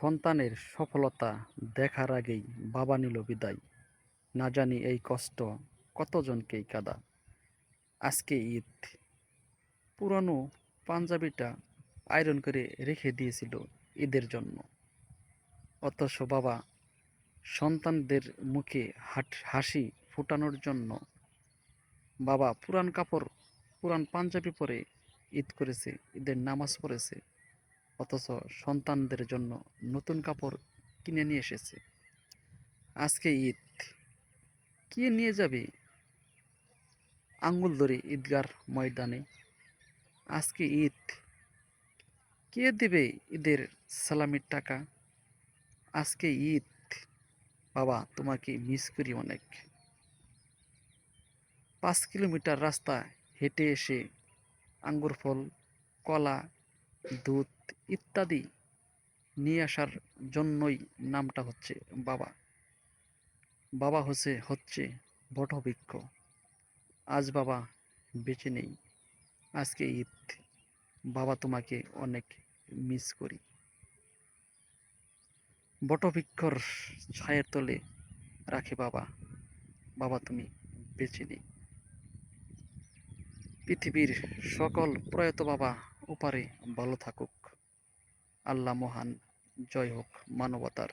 সন্তানের সফলতা দেখার আগেই বাবা নিল বিদায়। না জানি এই কষ্ট কতজনকেই কাঁদা। আজকে ঈদ, পুরানো পাঞ্জাবিটা আয়রন করে রেখে দিয়েছিল ঈদের জন্য। অথচ বাবা সন্তানদের মুখে হাসি ফোটানোর জন্য বাবা পুরান কাপড়, পুরান পাঞ্জাবি পরে ঈদ করেছে, ঈদের নামাজ পড়েছে। অথচ সন্তানদের জন্য নতুন কাপড় কিনে নিয়ে এসেছে। আজকে ঈদ, কে নিয়ে যাবে আঙ্গুল ধরে ঈদগার ময়দানে? আজকে ঈদ, কে দেবে ঈদের সালামির টাকা? আজকে ঈদ, বাবা তোমাকে মিস করি অনেক। 5 কিলোমিটার রাস্তা হেঁটে এসে আঙ্গুর ফল, কলা, দুধ ইত্যাদি নিয়ে আসার জন্যই নামটা হচ্ছে বাবা। বাবা হচ্ছে বটবৃক্ষ। আজ বাবা বেঁচে নেই। আজকে ঈদ, বাবা তোমাকে অনেক মিস করি। বটবৃক্ষর ছায়ের তলে রাখে বাবা, বাবা তুমি বেঁচে নেই। পৃথিবীর সকল প্রয়াত বাবা ওপারে ভালো থাকুক। আল্লাহ মহান, জয় হোক মানবতার।